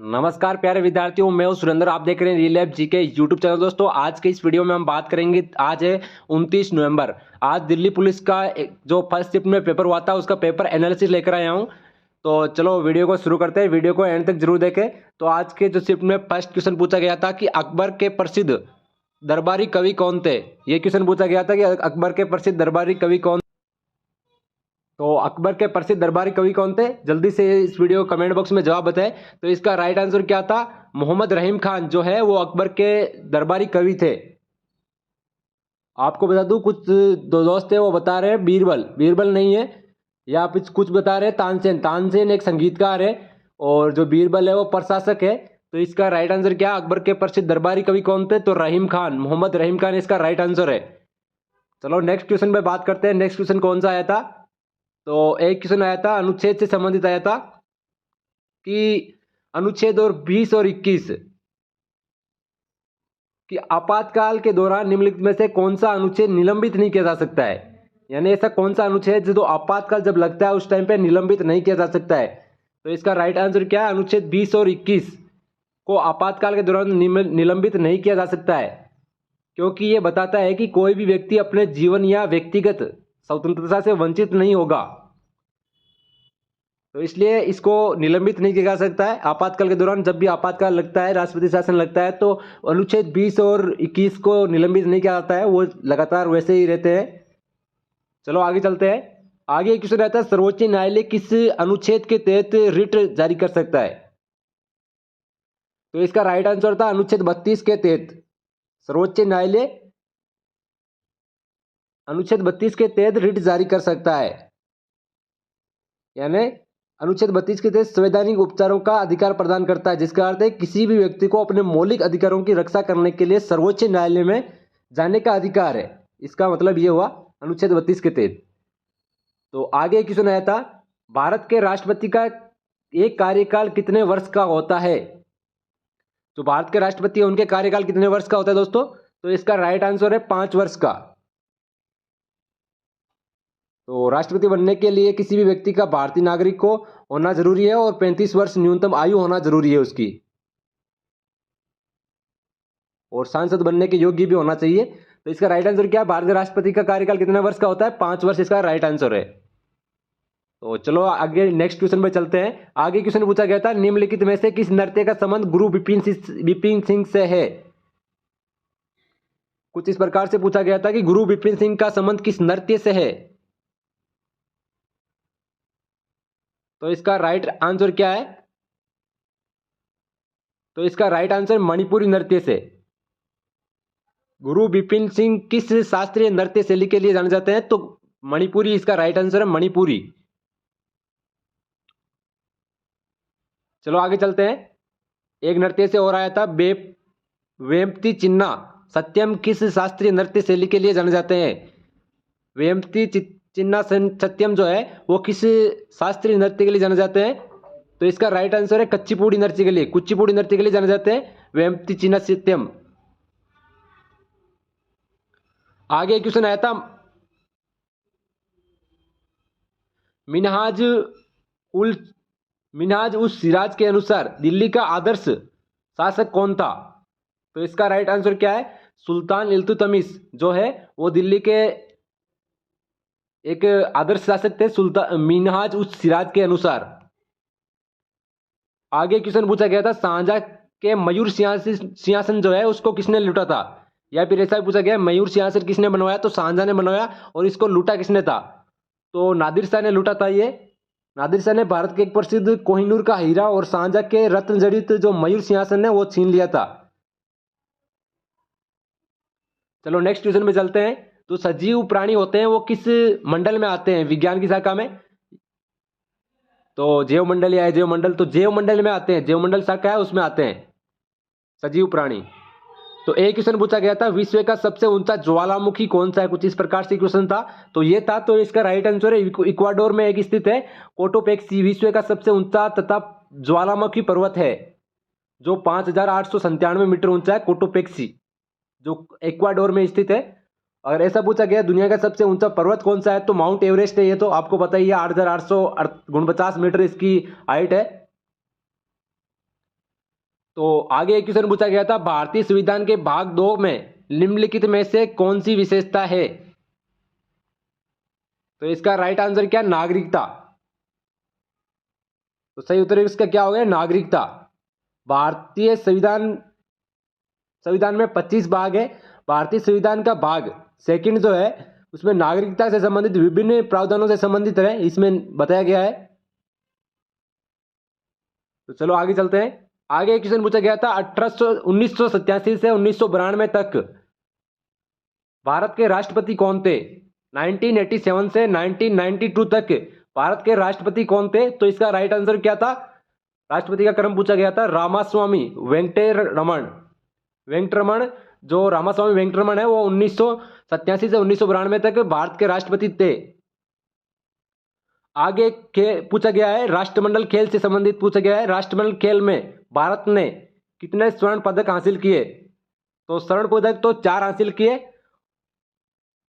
नमस्कार प्यारे विद्यार्थियों, मैं हूं सुरेंद्र। आप देख रहे हैं real life GK YouTube channel. दोस्तों, आज के इस वीडियो में हम बात करेंगे। आज है 29 नवंबर। आज दिल्ली पुलिस का जो फर्स्ट शिफ्ट में पेपर हुआ था उसका पेपर एनालिसिस लेकर आया हूं। तो चलो वीडियो को शुरू करते हैं। वीडियो को एंड तक जरूर देखें। तो आज के जो शिफ्ट में फर्स्ट क्वेश्चन पूछा गया था कि अकबर के प्रसिद्ध दरबारी कवि कौन थे। ये क्वेश्चन पूछा गया था कि अकबर के प्रसिद्ध दरबारी कवि कौन। तो अकबर के प्रसिद्ध दरबारी कवि कौन थे, जल्दी से इस वीडियो कमेंट बॉक्स में जवाब बताएं। तो इसका राइट आंसर क्या था? मोहम्मद रहीम खान जो है वो अकबर के दरबारी कवि थे। आपको बता दूं, कुछ दो दोस्त है वो बता रहे हैं बीरबल। बीरबल नहीं है। या फिर कुछ बता रहे हैं तानसेन। तानसेन एक संगीतकार है और जो बीरबल है वो प्रशासक है। तो इसका राइट आंसर क्या? अकबर के प्रसिद्ध दरबारी कवि कौन थे? तो रहीम खान, मोहम्मद रहीम खान इसका राइट आंसर है। चलो नेक्स्ट क्वेश्चन पे बात करते हैं। नेक्स्ट क्वेश्चन कौन सा आया था? तो एक क्वेश्चन आया था, अनुच्छेद से संबंधित आया था कि अनुच्छेद और 20 और 21 कि आपातकाल के दौरान निम्नलिखित में से कौन सा अनुच्छेद निलंबित नहीं किया जा सकता है। यानी ऐसा कौन सा अनुच्छेद जो आपातकाल जब लगता है उस टाइम पे निलंबित नहीं किया जा सकता है। तो इसका राइट आंसर क्या है? अनुच्छेद 20 और 21 को आपातकाल के दौरान निलंबित नहीं किया जा सकता है, क्योंकि ये बताता है कि कोई भी व्यक्ति अपने जीवन या व्यक्तिगत स्वतंत्रता से वंचित नहीं होगा। तो इसलिए इसको निलंबित नहीं किया जा सकता है आपातकाल के दौरान। जब भी आपातकाल लगता है, राष्ट्रपति शासन लगता है, तो अनुच्छेद 20 और 21 को निलंबित नहीं किया जाता है, वो लगातार वैसे ही रहते हैं। चलो आगे चलते हैं। आगे क्वेश्चन रहता है, सर्वोच्च न्यायालय किस अनुच्छेद के तहत रिट जारी कर सकता है। तो इसका राइट आंसर था अनुच्छेद 32 के तहत। सर्वोच्च न्यायालय अनुच्छेद 32 के तहत रिट जारी कर सकता है। यानी अनुच्छेद 32 के तहत संवैधानिक उपचारों का अधिकार प्रदान करता है, जिसका अर्थ है किसी भी व्यक्ति को अपने मौलिक अधिकारों की रक्षा करने के लिए सर्वोच्च न्यायालय में जाने का अधिकार है। इसका मतलब यह हुआ अनुच्छेद 32 के तहत। तो आगे क्वेश्चन आया था, भारत के राष्ट्रपति का एक कार्यकाल कितने वर्ष का होता है। जो भारत के राष्ट्रपति है उनके कार्यकाल कितने वर्ष का होता है दोस्तों? तो इसका राइट आंसर है 5 वर्ष का। तो राष्ट्रपति बनने के लिए किसी भी व्यक्ति का भारतीय नागरिक को होना जरूरी है और 35 वर्ष न्यूनतम आयु होना जरूरी है उसकी, और सांसद बनने के योग्य भी होना चाहिए। तो इसका राइट आंसर क्या है? भारत के राष्ट्रपति का कार्यकाल कितने वर्ष का होता है? 5 वर्ष इसका राइट आंसर है। तो चलो आगे नेक्स्ट क्वेश्चन पे चलते हैं। आगे क्वेश्चन पूछा गया था, निम्नलिखित में से किस नृत्य का संबंध गुरु विपिन सिंह से है। कुछ इस प्रकार से पूछा गया था कि गुरु विपिन सिंह का संबंध किस नृत्य से है। तो इसका राइट आंसर क्या है? तो इसका राइट आंसर मणिपुरी नृत्य से। गुरु विपिन सिंह किस शास्त्रीय नृत्य शैली के लिए जाने जाते हैं? तो मणिपुरी इसका राइट आंसर है, मणिपुरी। चलो आगे चलते हैं। एक नृत्य से और आया था, वेम्पति चिन्ना सत्यम किस शास्त्रीय नृत्य शैली के लिए जाने जाते हैं। वेम्पति चिन्ना सत्यम जो है वो किस शास्त्रीय नृत्य के लिए जाने जाते हैं? तो इसका राइट आंसर है कुचिपुड़ी नृत्य के लिए। कुचिपुड़ी नृत्य के लिए जाने जाते हैं वेम्पति चिन्ना सत्यम। आगे क्वेश्चन आया था, मिनहाज उस सिराज के अनुसार दिल्ली का आदर्श शासक कौन था। तो इसका राइट आंसर क्या है? सुल्तान इल्तुतमिश जो है वो दिल्ली के एक आदर्श शासक थे, सुल्तान मिनहाज उस सिराज के अनुसार। आगे क्वेश्चन पूछा गया था, शाहजहां के मयूर सिंहासन जो है उसको किसने लूटा था। या फिर ऐसा पूछा गया, मयूर सिंहासन किसने बनवाया। तो शाहजहां ने बनवाया, और इसको लूटा किसने था? तो नादिर शाह ने लूटा था। ये नादिर शाह ने भारत के एक प्रसिद्ध कोहिनूर का हीरा और शाहजहां के रत्न जड़ित जो मयूर सिंहासन है वो छीन लिया था। चलो नेक्स्ट क्वेश्चन में चलते हैं। तो सजीव प्राणी होते हैं वो किस मंडल में आते हैं विज्ञान की शाखा में। तो जैव मंडल या जैव मंडल, तो जैव मंडल में आते हैं। जैव मंडल शाखा है उसमें आते हैं सजीव प्राणी। तो एक क्वेश्चन पूछा गया था, विश्व का सबसे ऊंचा ज्वालामुखी कौन सा है। कुछ इस प्रकार से क्वेश्चन था। तो ये था, तो इसका राइट आंसर है इक्वाडोर में एक स्थित है कोटोपेक्सी, विश्व का सबसे ऊंचा तथा ज्वालामुखी पर्वत है जो 5897 मीटर ऊंचा है, कोटोपेक्सी जो इक्वाडोर में स्थित है। अगर ऐसा पूछा गया दुनिया का सबसे ऊंचा पर्वत कौन सा है, तो माउंट एवरेस्ट है। ये तो आपको पता ही है, 8849 मीटर इसकी हाइट है। तो आगे एक क्वेश्चन पूछा गया था, भारतीय संविधान के भाग 2 में निम्नलिखित में से कौन सी विशेषता है? तो इसका राइट आंसर क्या? नागरिकता। तो सही उत्तर इसका क्या हो गया? नागरिकता। भारतीय संविधान में 25 भाग है। भारतीय संविधान का भाग सेकंड जो है उसमें नागरिकता से संबंधित विभिन्न प्रावधानों से संबंधित है, इसमें बताया गया है। तो चलो आगे चलते हैं। आगे एक क्वेश्चन पूछा गया था, 1987 से 1992 तक भारत के राष्ट्रपति कौन थे? 1987 से 1992 तक भारत के राष्ट्रपति कौन थे? तो इसका राइट आंसर क्या था? राष्ट्रपति का क्रम पूछा गया था, रामास्वामी वेंकटरमण। जो रामास्वामी वेंकटरमण है वो 1987 से 1992 तक भारत के राष्ट्रपति थे। आगे पूछा गया है, राष्ट्रमंडल खेल से संबंधित पूछा गया है, राष्ट्रमंडल खेल में भारत ने कितने स्वर्ण पदक हासिल किए? तो स्वर्ण पदक तो 4 हासिल किए,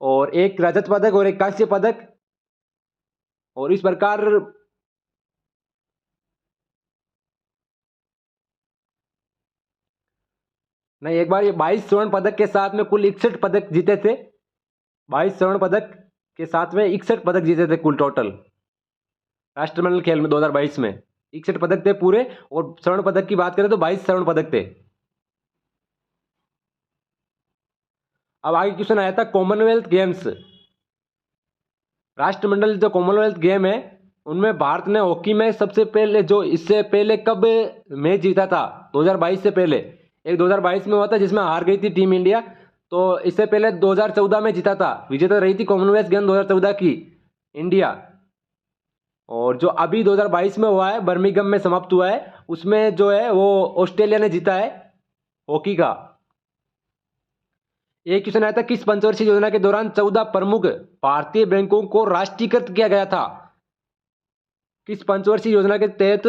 और एक रजत पदक और एक कांस्य पदक। और इस प्रकार नहीं, एक बार ये 22 स्वर्ण पदक के साथ में कुल 61 पदक जीते थे। 22 स्वर्ण पदक के साथ में 61 पदक जीते थे कुल टोटल राष्ट्रमंडल खेल में 2022 में। 61 पदक थे पूरे, और स्वर्ण पदक की बात करें तो 22 स्वर्ण पदक थे। अब आगे क्वेश्चन आया था, कॉमनवेल्थ गेम्स। राष्ट्रमंडल जो कॉमनवेल्थ गेम है उनमें भारत ने हॉकी में सबसे पहले जो इससे पहले कब मैच जीता था? 2022 से पहले एक 2022 में हुआ था जिसमें हार गई थी टीम इंडिया। तो इससे पहले 2014 में जीता था, विजेता रही थी कॉमनवेल्थ गेम 2014 की इंडिया। और जो अभी 2022 में हुआ है, बर्मिंघम में समाप्त हुआ है, उसमें जो है वो ऑस्ट्रेलिया ने जीता है हॉकी का। एक क्वेश्चन आया था, किस पंचवर्षीय योजना के दौरान 14 प्रमुख भारतीय बैंकों को राष्ट्रीयकृत किया गया था? किस पंचवर्षीय योजना के तहत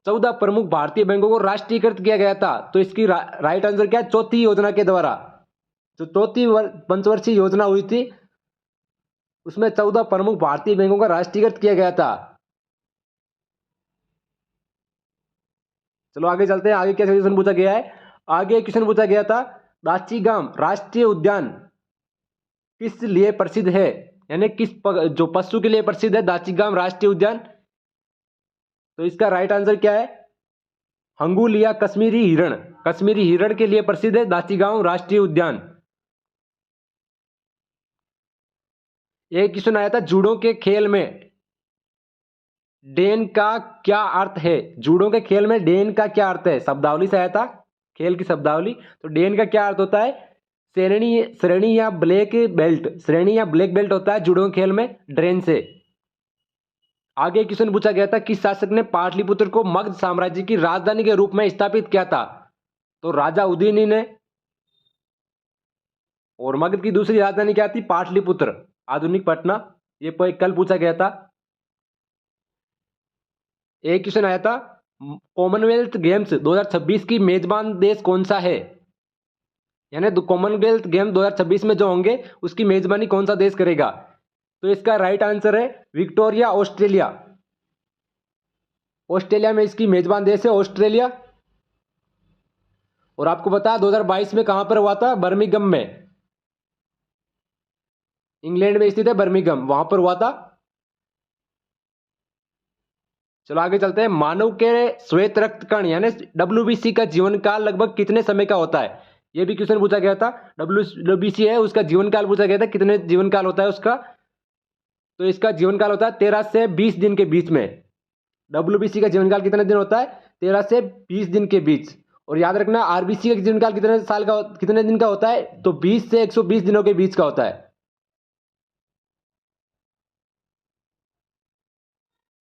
14 प्रमुख भारतीय बैंकों को राष्ट्रीयकृत किया गया था? तो इसकी राइट आंसर क्या है? चौथी योजना के द्वारा। जो चौथी पंचवर्षीय योजना हुई थी उसमें 14 प्रमुख भारतीय बैंकों का राष्ट्रीयकृत किया गया था। चलो आगे चलते हैं, आगे क्या क्वेश्चन पूछा गया है। आगे क्वेश्चन पूछा गया था, दाचीगाम राष्ट्रीय उद्यान किस लिए प्रसिद्ध है? यानी जो पशु के लिए प्रसिद्ध है दाचीगाम राष्ट्रीय उद्यान? तो इसका राइट आंसर क्या है? हंगुल या कश्मीरी हिरण। कश्मीरी हिरण के लिए प्रसिद्ध है दाचीगाम राष्ट्रीय उद्यान। एक क्वेश्चन आया था, जूडो के खेल में डेन का क्या अर्थ है? जूडो के खेल में डेन का क्या अर्थ है? शब्दावली से आया था, खेल की शब्दावली। तो डेन का क्या अर्थ होता है? श्रेणी या ब्लैक बेल्ट। श्रेणी या ब्लैक बेल्ट होता है जूडो खेल में ड्रेन से। आगे क्वेश्चन पूछा गया था, किस शासक ने पाटलिपुत्र को मगध साम्राज्य की राजधानी के रूप में स्थापित किया था? तो राजा उदयनी ने। और मगध की दूसरी राजधानी क्या थी? पाटलिपुत्र, आधुनिक पटना। ये कल पूछा गया था। एक क्वेश्चन आया था, कॉमनवेल्थ गेम्स 2026 की मेजबान देश कौन सा है? यानी कॉमनवेल्थ गेम 2026 में जो होंगे उसकी मेजबानी कौन सा देश करेगा? तो इसका राइट आंसर है विक्टोरिया, ऑस्ट्रेलिया। ऑस्ट्रेलिया में इसकी मेजबान देश है ऑस्ट्रेलिया। और आपको पता 2022 में कहां पर हुआ था? बर्मिंघम में, इंग्लैंड में स्थित है बर्मिंघम, वहां पर हुआ था। चलो आगे चलते हैं, मानव के श्वेत रक्त कण यानी डब्ल्यूबीसी का जीवन काल लगभग कितने समय का होता है? यह भी क्वेश्चन पूछा गया था। डब्ल्यूबीसी है उसका जीवन काल पूछा गया था, कितने जीवन काल होता है उसका? तो इसका जीवन काल होता है 13 से 20 दिन के बीच में। डब्ल्यूबीसी का जीवन काल कितने दिन होता है? 13 से 20 दिन के बीच। और याद रखना आरबीसी का जीवन काल कितने दिन का होता है? तो 20 से 120 दिनों के बीच का होता है।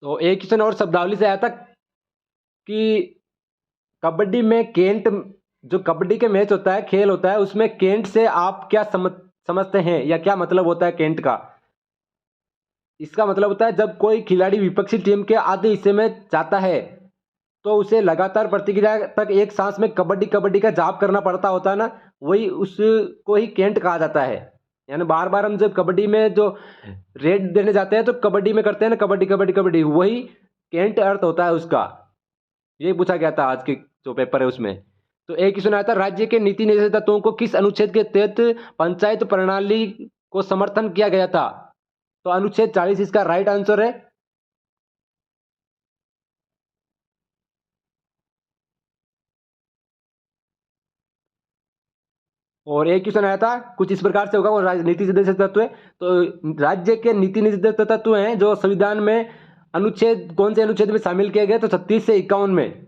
तो एक क्वेश्चन और शब्दावली से आया था कि कबड्डी में केंट, जो कबड्डी के मैच होता है, खेल होता है, उसमें केंट से आप क्या समझते हैं या क्या मतलब होता है केंट का? इसका मतलब होता है जब कोई खिलाड़ी विपक्षी टीम के आधे हिस्से में जाता है तो उसे लगातार प्रतिक्रिया तक एक सांस में कबड्डी कबड्डी का जाप करना पड़ता होता है ना, वही उसको ही केंट कहा जाता है। यानी बार बार हम जब कबड्डी में जो रेड देने जाते हैं तो कबड्डी में करते हैं ना, कबड्डी कबड्डी कबड्डी, वही केंट अर्थ होता है उसका। ये पूछा गया था आज के जो पेपर है उसमें। तो एक क्वेश्चन आया था, राज्य के नीति निर्देशक तत्वों को किस अनुच्छेद के तहत पंचायत प्रणाली को समर्थन किया गया था? तो अनुच्छेद 40 इसका राइट आंसर है। और एक क्वेश्चन आया था कुछ इस प्रकार से होगा, वो नीति निर्देशक तत्व है। तो राज्य के नीति निर्देशक तत्व हैं जो संविधान में अनुच्छेद, कौन से अनुच्छेद में शामिल किए गए? तो 36 से 51 में।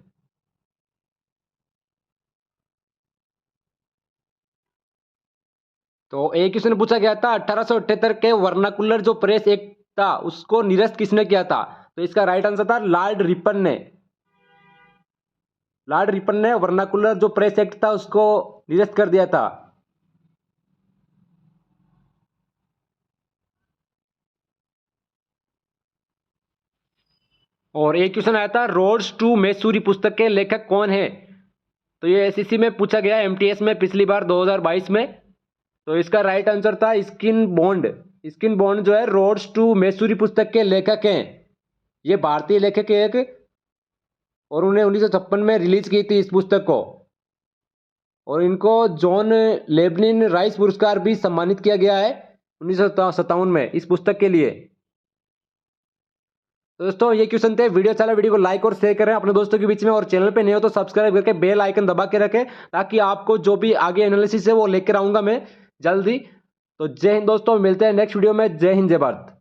तो एक क्वेश्चन पूछा गया था, 1878 के वर्नाकुलर जो प्रेस एक्ट था उसको निरस्त किसने किया था? तो इसका राइट आंसर था लॉर्ड रिपन ने। लॉर्ड रिपन ने वर्नाकुलर जो प्रेस एक्ट था उसको निरस्त कर दिया था। और एक क्वेश्चन आया था, रोड्स टू मैसूरी पुस्तक के लेखक कौन है? तो ये एसएससी में पूछा गया, एमटीएस में पिछली बार 2022 में। तो इसका राइट आंसर था स्किन बॉन्ड। स्किन बॉन्ड जो है रोड्स टू मैसूरी पुस्तक के लेखक हैं। ये भारतीय लेखक है एक, और उन्हें 1956 में रिलीज की थी इस पुस्तक को। और इनको जॉन लेबनिन राइस पुरस्कार भी सम्मानित किया गया है 1957 में इस पुस्तक के लिए। तो दोस्तों ये क्वेश्चन थे। वीडियो अच्छा लगा वीडियो को लाइक और शेयर करें अपने दोस्तों के बीच में, और चैनल पे नए हो तो सब्सक्राइब करके बेल आइकन दबा के रखें, ताकि आपको जो भी आगे एनालिसिस है वो लेकर आऊंगा मैं जल्दी। तो जय हिंद दोस्तों, मिलते हैं नेक्स्ट वीडियो में। जय हिंद, जय भारत।